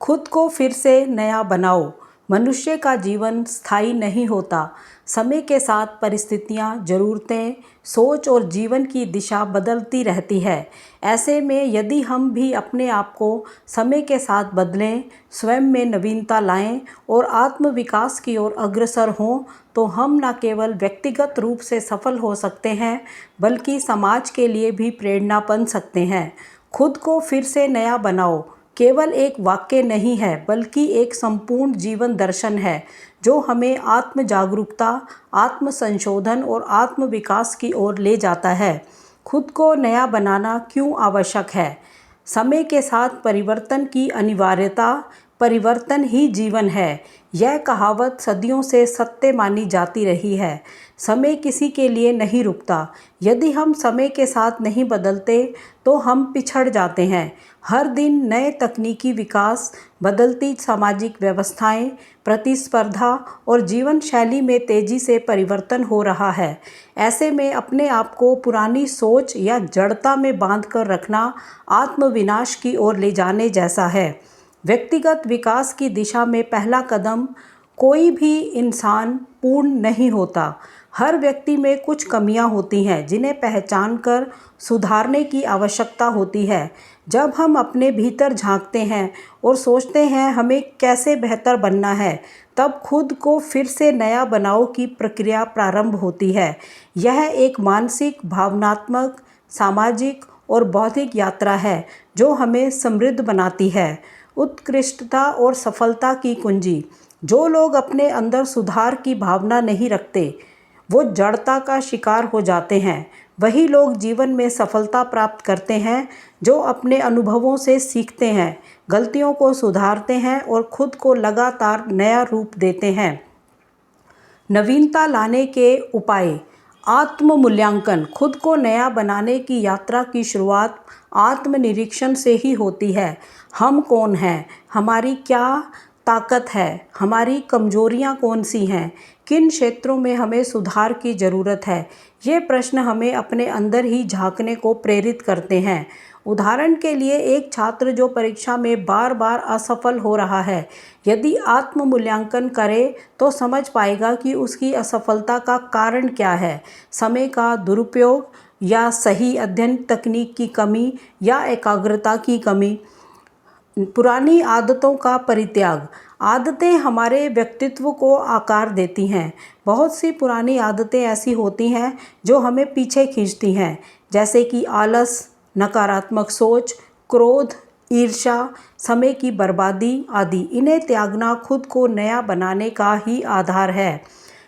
खुद को फिर से नया बनाओ। मनुष्य का जीवन स्थायी नहीं होता। समय के साथ परिस्थितियाँ, ज़रूरतें, सोच और जीवन की दिशा बदलती रहती है। ऐसे में यदि हम भी अपने आप को समय के साथ बदलें, स्वयं में नवीनता लाएं और आत्मविकास की ओर अग्रसर हों, तो हम न केवल व्यक्तिगत रूप से सफल हो सकते हैं, बल्कि समाज के लिए भी प्रेरणा बन सकते हैं। खुद को फिर से नया बनाओ केवल एक वाक्य नहीं है, बल्कि एक संपूर्ण जीवन दर्शन है जो हमें आत्म जागरूकता, आत्म संशोधन और आत्म विकास की ओर ले जाता है। खुद को नया बनाना क्यों आवश्यक है? समय के साथ परिवर्तन की अनिवार्यता। परिवर्तन ही जीवन है। यह कहावत सदियों से सत्य मानी जाती रही है। समय किसी के लिए नहीं रुकता। यदि हम समय के साथ नहीं बदलते तो हम पिछड़ जाते हैं। हर दिन नए तकनीकी विकास, बदलती सामाजिक व्यवस्थाएं, प्रतिस्पर्धा और जीवन शैली में तेजी से परिवर्तन हो रहा है। ऐसे में अपने आप को पुरानी सोच या जड़ता में बांध कर रखना आत्मविनाश की ओर ले जाने जैसा है। व्यक्तिगत विकास की दिशा में पहला कदम। कोई भी इंसान पूर्ण नहीं होता। हर व्यक्ति में कुछ कमियां होती हैं जिन्हें पहचान कर सुधारने की आवश्यकता होती है। जब हम अपने भीतर झांकते हैं और सोचते हैं हमें कैसे बेहतर बनना है, तब खुद को फिर से नया बनाओ की प्रक्रिया प्रारंभ होती है। यह एक मानसिक, भावनात्मक, सामाजिक और बौद्धिक यात्रा है जो हमें समृद्ध बनाती है। उत्कृष्टता और सफलता की कुंजी। जो लोग अपने अंदर सुधार की भावना नहीं रखते, वो जड़ता का शिकार हो जाते हैं। वही लोग जीवन में सफलता प्राप्त करते हैं जो अपने अनुभवों से सीखते हैं, गलतियों को सुधारते हैं और खुद को लगातार नया रूप देते हैं। नवीनता लाने के उपाय। आत्म मूल्यांकन। खुद को नया बनाने की यात्रा की शुरुआत आत्मनिरीक्षण से ही होती है। हम कौन हैं? हमारी क्या ताकत है? हमारी कमजोरियां कौन सी हैं? किन क्षेत्रों में हमें सुधार की ज़रूरत है? ये प्रश्न हमें अपने अंदर ही झांकने को प्रेरित करते हैं। उदाहरण के लिए, एक छात्र जो परीक्षा में बार बार असफल हो रहा है, यदि आत्म मूल्यांकन करे तो समझ पाएगा कि उसकी असफलता का कारण क्या है। समय का दुरुपयोग या सही अध्ययन तकनीक की कमी या एकाग्रता की कमी। पुरानी आदतों का परित्याग। आदतें हमारे व्यक्तित्व को आकार देती हैं। बहुत सी पुरानी आदतें ऐसी होती हैं जो हमें पीछे खींचती हैं, जैसे कि आलस, नकारात्मक सोच, क्रोध, ईर्ष्या, समय की बर्बादी आदि। इन्हें त्यागना खुद को नया बनाने का ही आधार है।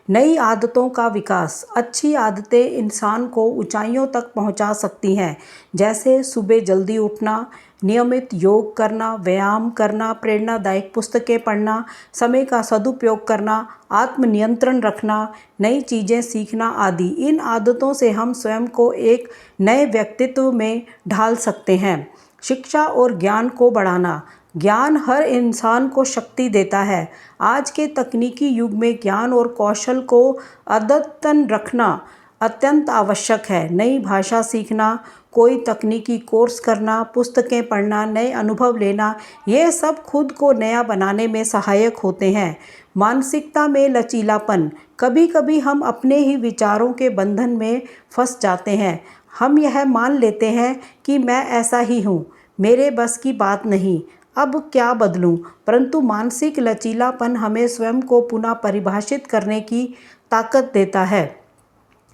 नई आदतों का विकास। अच्छी आदतें इंसान को ऊंचाइयों तक पहुंचा सकती हैं, जैसे सुबह जल्दी उठना, नियमित योग करना, व्यायाम करना, प्रेरणादायक पुस्तकें पढ़ना, समय का सदुपयोग करना, आत्मनियंत्रण रखना, नई चीज़ें सीखना आदि। इन आदतों से हम स्वयं को एक नए व्यक्तित्व में ढाल सकते हैं। शिक्षा और ज्ञान को बढ़ाना। ज्ञान हर इंसान को शक्ति देता है। आज के तकनीकी युग में ज्ञान और कौशल को अद्यतन रखना अत्यंत आवश्यक है। नई भाषा सीखना, कोई तकनीकी कोर्स करना, पुस्तकें पढ़ना, नए अनुभव लेना, ये सब खुद को नया बनाने में सहायक होते हैं। मानसिकता में लचीलापन। कभी कभी हम अपने ही विचारों के बंधन में फंस जाते हैं। हम यह मान लेते हैं कि मैं ऐसा ही हूँ, मेरे बस की बात नहीं, अब क्या बदलूं? परंतु मानसिक लचीलापन हमें स्वयं को पुनः परिभाषित करने की ताकत देता है।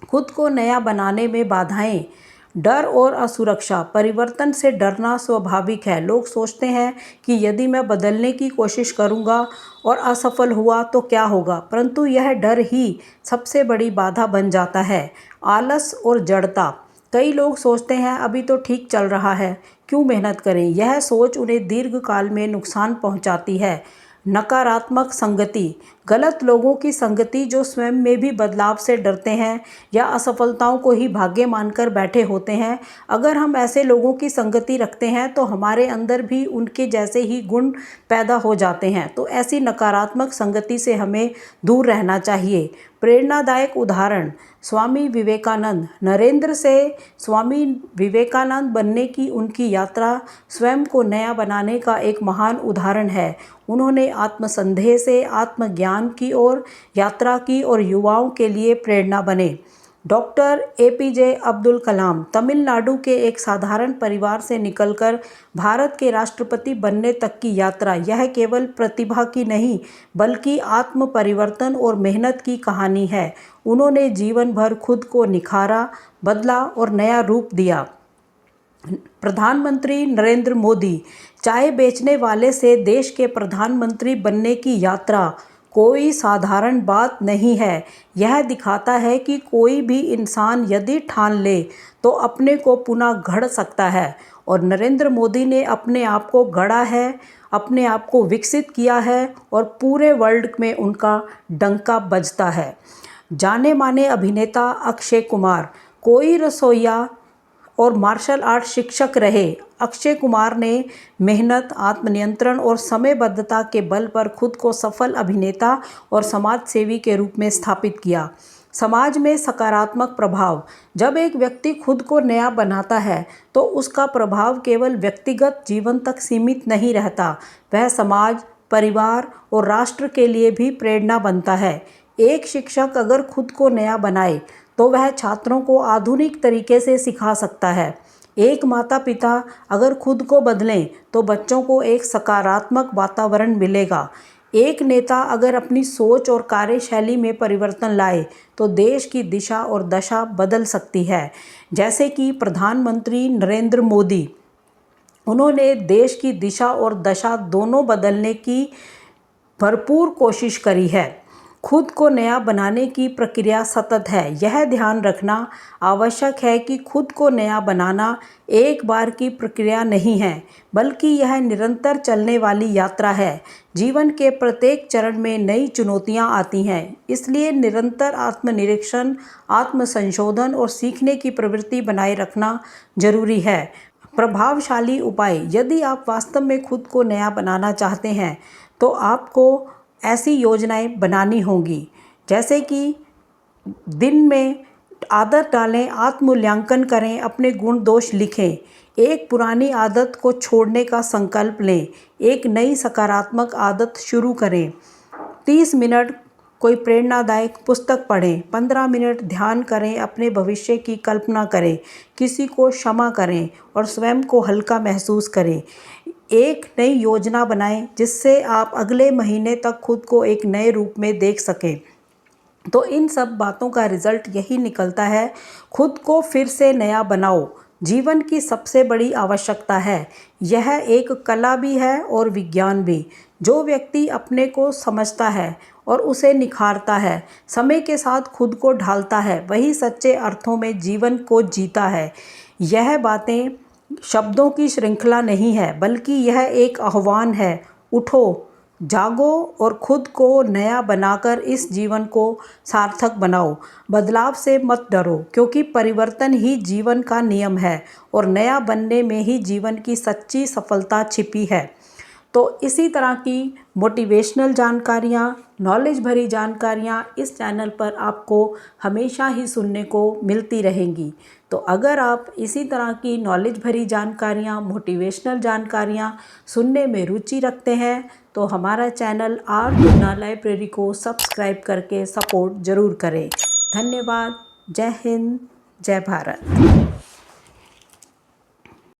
खुद को नया बनाने में बाधाएं। डर और असुरक्षा। परिवर्तन से डरना स्वाभाविक है। लोग सोचते हैं कि यदि मैं बदलने की कोशिश करूंगा और असफल हुआ तो क्या होगा, परंतु यह डर ही सबसे बड़ी बाधा बन जाता है। आलस और जड़ता। कई लोग सोचते हैं अभी तो ठीक चल रहा है, क्यों मेहनत करें। यह सोच उन्हें दीर्घकाल में नुकसान पहुंचाती है। नकारात्मक संगति। गलत लोगों की संगति जो स्वयं में भी बदलाव से डरते हैं या असफलताओं को ही भाग्य मानकर बैठे होते हैं, अगर हम ऐसे लोगों की संगति रखते हैं तो हमारे अंदर भी उनके जैसे ही गुण पैदा हो जाते हैं। तो ऐसी नकारात्मक संगति से हमें दूर रहना चाहिए। प्रेरणादायक उदाहरण स्वामी विवेकानंद। नरेंद्र से स्वामी विवेकानंद बनने की उनकी यात्रा स्वयं को नया बनाने का एक महान उदाहरण है। उन्होंने आत्मसंदेह से आत्मज्ञान की ओर यात्रा की और युवाओं के लिए प्रेरणा बने। डॉक्टर APJ अब्दुल कलाम तमिलनाडु के एक साधारण परिवार से निकलकर भारत के राष्ट्रपति बनने तक की यात्रा, यह केवल प्रतिभा की नहीं बल्कि आत्म परिवर्तन और मेहनत की कहानी है। उन्होंने जीवन भर खुद को निखारा, बदला और नया रूप दिया। प्रधानमंत्री नरेंद्र मोदी चाय बेचने वाले से देश के प्रधानमंत्री बनने की यात्रा कोई साधारण बात नहीं है। यह दिखाता है कि कोई भी इंसान यदि ठान ले तो अपने को पुनः गढ़ सकता है। और नरेंद्र मोदी ने अपने आप को गढ़ा है, अपने आप को विकसित किया है और पूरे वर्ल्ड में उनका डंका बजता है। जाने माने अभिनेता अक्षय कुमार कोई रसोइया और मार्शल आर्ट शिक्षक रहे, अक्षय कुमार ने मेहनत, आत्मनियंत्रण और समयबद्धता के बल पर खुद को सफल अभिनेता और समाज सेवी के रूप में स्थापित किया। समाज में सकारात्मक प्रभाव। जब एक व्यक्ति खुद को नया बनाता है तो उसका प्रभाव केवल व्यक्तिगत जीवन तक सीमित नहीं रहता, वह समाज, परिवार और राष्ट्र के लिए भी प्रेरणा बनता है। एक शिक्षक अगर खुद को नया बनाए तो वह छात्रों को आधुनिक तरीके से सिखा सकता है। एक माता पिता अगर खुद को बदलें तो बच्चों को एक सकारात्मक वातावरण मिलेगा। एक नेता अगर अपनी सोच और कार्यशैली में परिवर्तन लाए तो देश की दिशा और दशा बदल सकती है। जैसे कि प्रधानमंत्री नरेंद्र मोदी, उन्होंने देश की दिशा और दशा दोनों बदलने की भरपूर कोशिश करी है। खुद को नया बनाने की प्रक्रिया सतत है। यह ध्यान रखना आवश्यक है कि खुद को नया बनाना एक बार की प्रक्रिया नहीं है, बल्कि यह निरंतर चलने वाली यात्रा है। जीवन के प्रत्येक चरण में नई चुनौतियां आती हैं, इसलिए निरंतर आत्मनिरीक्षण, आत्मसंशोधन और सीखने की प्रवृत्ति बनाए रखना जरूरी है। प्रभावशाली उपाय। यदि आप वास्तव में खुद को नया बनाना चाहते हैं तो आपको ऐसी योजनाएं बनानी होंगी, जैसे कि दिन में आदत डालें, आत्ममूल्यांकन करें, अपने गुण दोष लिखें, एक पुरानी आदत को छोड़ने का संकल्प लें, एक नई सकारात्मक आदत शुरू करें, 30 मिनट कोई प्रेरणादायक पुस्तक पढ़ें, 15 मिनट ध्यान करें, अपने भविष्य की कल्पना करें, किसी को क्षमा करें और स्वयं को हल्का महसूस करें। एक नई योजना बनाएं जिससे आप अगले महीने तक खुद को एक नए रूप में देख सकें। तो इन सब बातों का रिजल्ट यही निकलता है, खुद को फिर से नया बनाओ। जीवन की सबसे बड़ी आवश्यकता है। यह एक कला भी है और विज्ञान भी। जो व्यक्ति अपने को समझता है और उसे निखारता है, समय के साथ खुद को ढालता है, वही सच्चे अर्थों में जीवन को जीता है। यह बातें शब्दों की श्रृंखला नहीं है, बल्कि यह एक आह्वान है। उठो, जागो और खुद को नया बनाकर इस जीवन को सार्थक बनाओ। बदलाव से मत डरो, क्योंकि परिवर्तन ही जीवन का नियम है और नया बनने में ही जीवन की सच्ची सफलता छिपी है। तो इसी तरह की मोटिवेशनल जानकारियाँ, नॉलेज भरी जानकारियाँ इस चैनल पर आपको हमेशा ही सुनने को मिलती रहेंगी। तो अगर आप इसी तरह की नॉलेज भरी जानकारियाँ, मोटिवेशनल जानकारियाँ सुनने में रुचि रखते हैं तो हमारा चैनल आर दुनिया लाइब्रेरी को सब्सक्राइब करके सपोर्ट ज़रूर करें। धन्यवाद। जय हिंद, जय भारत।